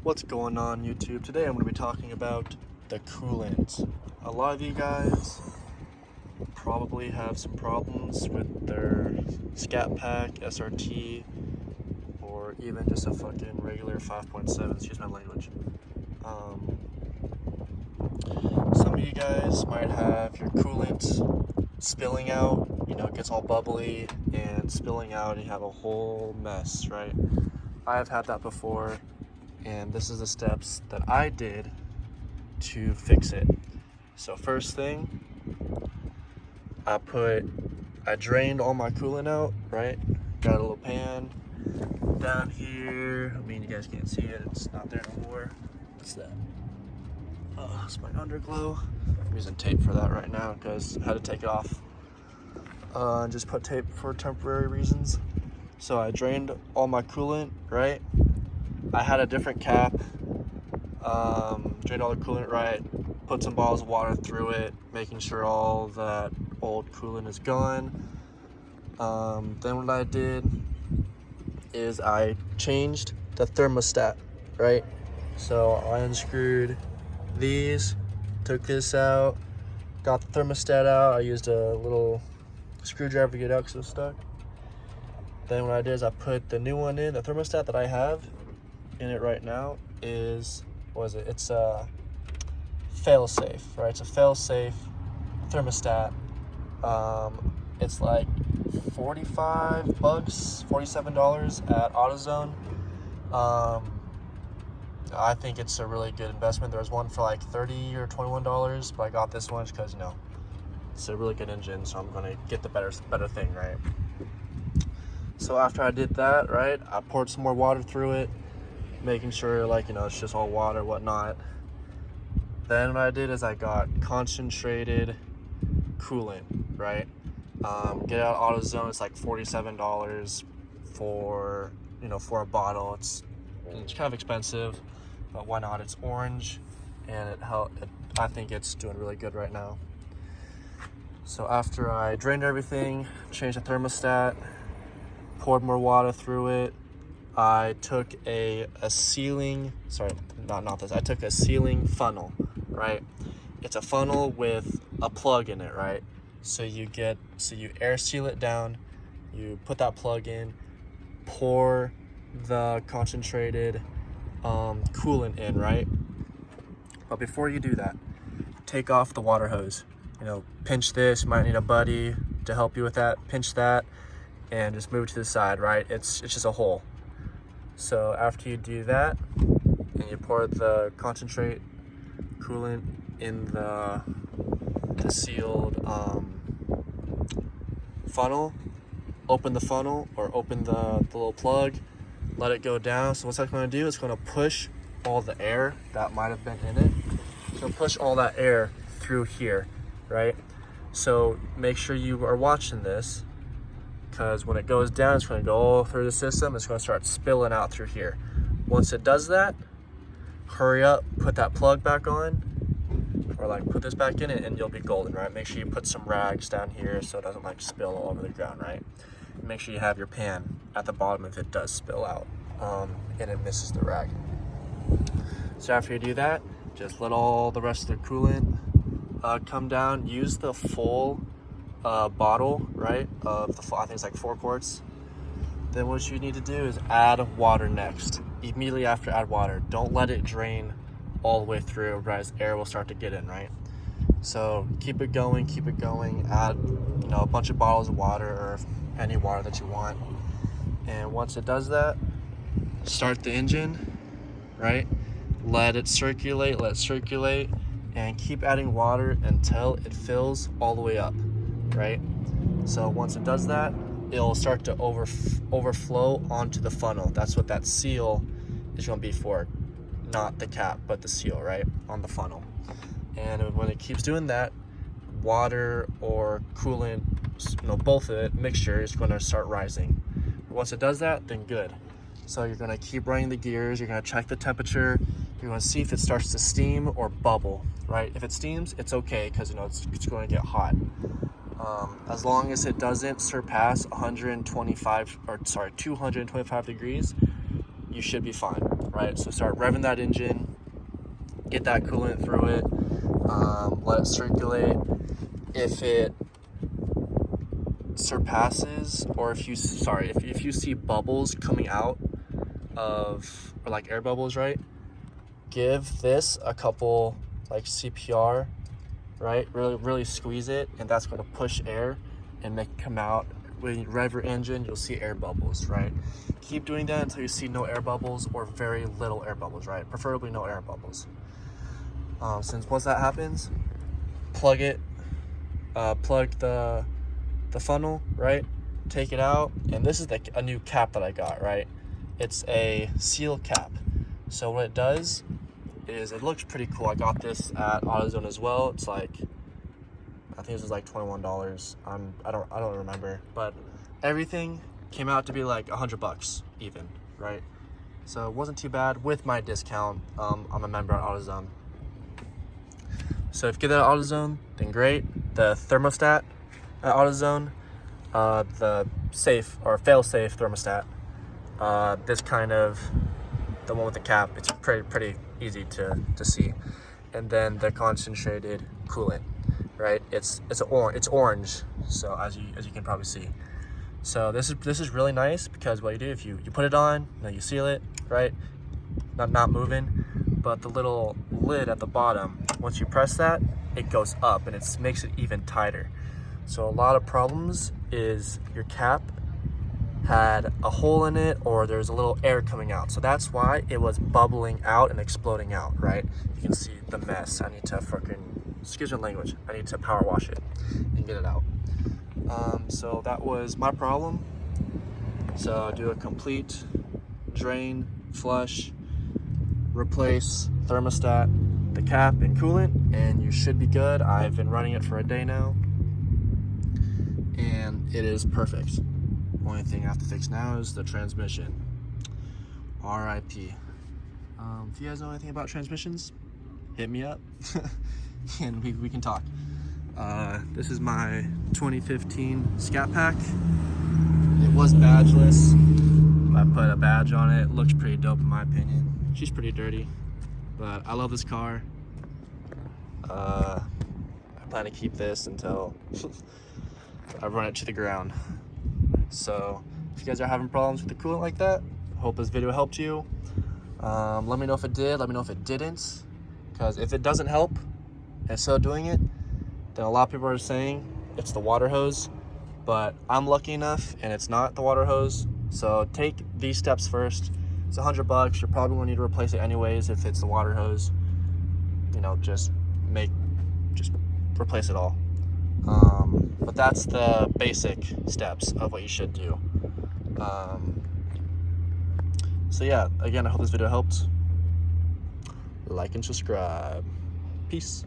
What's going on YouTube? Today I'm going to be talking about the coolant. A lot of you guys probably have some problems with their scatpack, SRT, or even just a fucking regular 5.7, excuse my language. Some of you guys might have your coolant spilling out, it gets all bubbly and spilling out and you have a whole mess, right? I've had that before. And this is the steps that I did to fix it. So first thing, I drained all my coolant out, right? Got a little pan down here. I mean, you guys can't see it, it's not there no more. What's that? Oh, it's my underglow. I'm using tape for that right now because I had to take it off. And just put tape for temporary reasons. So I drained all my coolant, right? I had a different cap, drained all the coolant right, put some bottles of water through it, making sure all that old coolant is gone. Then what I did is I changed the thermostat, right? So I unscrewed these, took this out, got the thermostat out. I used a little screwdriver to get it out because it was stuck. Then what I did is I put the new one in, the thermostat that I have in it right now is, it's a fail-safe, right? It's a fail-safe thermostat. It's like $45, $47 at AutoZone. I think it's a really good investment. There was one for like $30 or $21, but I got this one because it's a really good engine, so I'm gonna get the better thing, right? So after I did that, right, I poured some more water through it, making sure it's just all water, whatnot. Then what I did is I got concentrated coolant, right? Get out of AutoZone, it's like $47 for a bottle. It's kind of expensive, but why not? It's orange, and I think it's doing really good right now. So after I drained everything, changed the thermostat, poured more water through it, I took I took a sealing funnel, right? It's a funnel with a plug in it, right? So you air seal it down, you put that plug in, pour the concentrated coolant in, right? But before you do that, take off the water hose. Pinch this, you might need a buddy to help you with that, pinch that, and just move it to the side, right? It's just a hole. So after you do that, and you pour the concentrate coolant in the sealed funnel, open the funnel or open the little plug, let it go down. So what's that going to do? It's going to push all the air that might have been in it. It's going to push all that air through here, right? So make sure you are watching this, because when it goes down, it's going to go all through the system. It's going to start spilling out through here. Once it does that, hurry up, put that plug back on, or put this back in it, and you'll be golden, right? Make sure you put some rags down here so it doesn't spill all over the ground, right? And make sure you have your pan at the bottom if it does spill out and it misses the rag. So after you do that, just let all the rest of the coolant come down. Use the full bottle, right, of I think it's like 4 quarts. Then what you need to do is add water next. Immediately after, add water. Don't let it drain all the way through, otherwise air will start to get in, right? So keep it going, add a bunch of bottles of water or any water that you want. And once it does that, start the engine, right? Let it circulate, and keep adding water until it fills all the way up, right? So once it does that, it'll start to overflow onto the funnel. That's what that seal is going to be for, not the cap, but the seal, right, on the funnel. And when it keeps doing that, water or coolant, both of it, mixture, is going to start rising. Once it does that, then good. So you're going to keep running the gears, you're going to check the temperature, you're going to see if it starts to steam or bubble, right? If it steams, it's okay, because it's going to get hot. As long as it doesn't surpass 225 degrees, you should be fine, right? So start revving that engine, get that coolant through it, let it circulate. If it surpasses, or if you see bubbles coming out of, or like air bubbles, right, give this a couple like CPR, right? Really squeeze it, and that's going to push air and make it come out. When you rev your engine, you'll see air bubbles, right? Keep doing that until you see no air bubbles or very little air bubbles, right? Preferably no air bubbles. Since once that happens, plug it, plug the funnel, right? Take it out, and this is a new cap that I got, right? It's a seal cap. So what it does is, it looks pretty cool. I got this at AutoZone as well. It's like, I think this was like $21. I don't remember, but everything came out to be like $100 even, right? So it wasn't too bad with my discount. I'm a member at AutoZone. So if you get that at AutoZone, then great. The thermostat at AutoZone, the safe or fail-safe thermostat, this kind of, the one with the cap, it's pretty easy to see. And then the concentrated coolant, right? It's orange, so as you can probably see. So this is really nice, because what you do, if you put it on, you seal it, right? Not moving, but the little lid at the bottom, once you press that, it goes up, and it makes it even tighter. So a lot of problems is your cap had a hole in it, or there's a little air coming out. So that's why it was bubbling out and exploding out, right? You can see the mess. I need to excuse my language, I need to power wash it and get it out. So that was my problem. So do a complete drain, flush, replace thermostat, the cap, and coolant, and you should be good. I've been running it for a day now, and it is perfect. Only thing I have to fix now is the transmission. RIP. If you guys know anything about transmissions, hit me up and we can talk. This is my 2015 Scat Pack. It was badgeless. I put a badge on it. It looks pretty dope in my opinion. She's pretty dirty, but I love this car. I plan to keep this until I run it to the ground. So if you guys are having problems with the coolant like that, I hope this video helped you. Let me know if it did, let me know if it didn't, because if it doesn't help and it's still doing it, then a lot of people are saying it's the water hose, but I'm lucky enough and it's not the water hose. So take these steps first. It's $100. You're probably gonna need to replace it anyways. If it's the water hose, just replace it all. But that's the basic steps of what you should do. So yeah, again, I hope this video helped. Like and subscribe. Peace.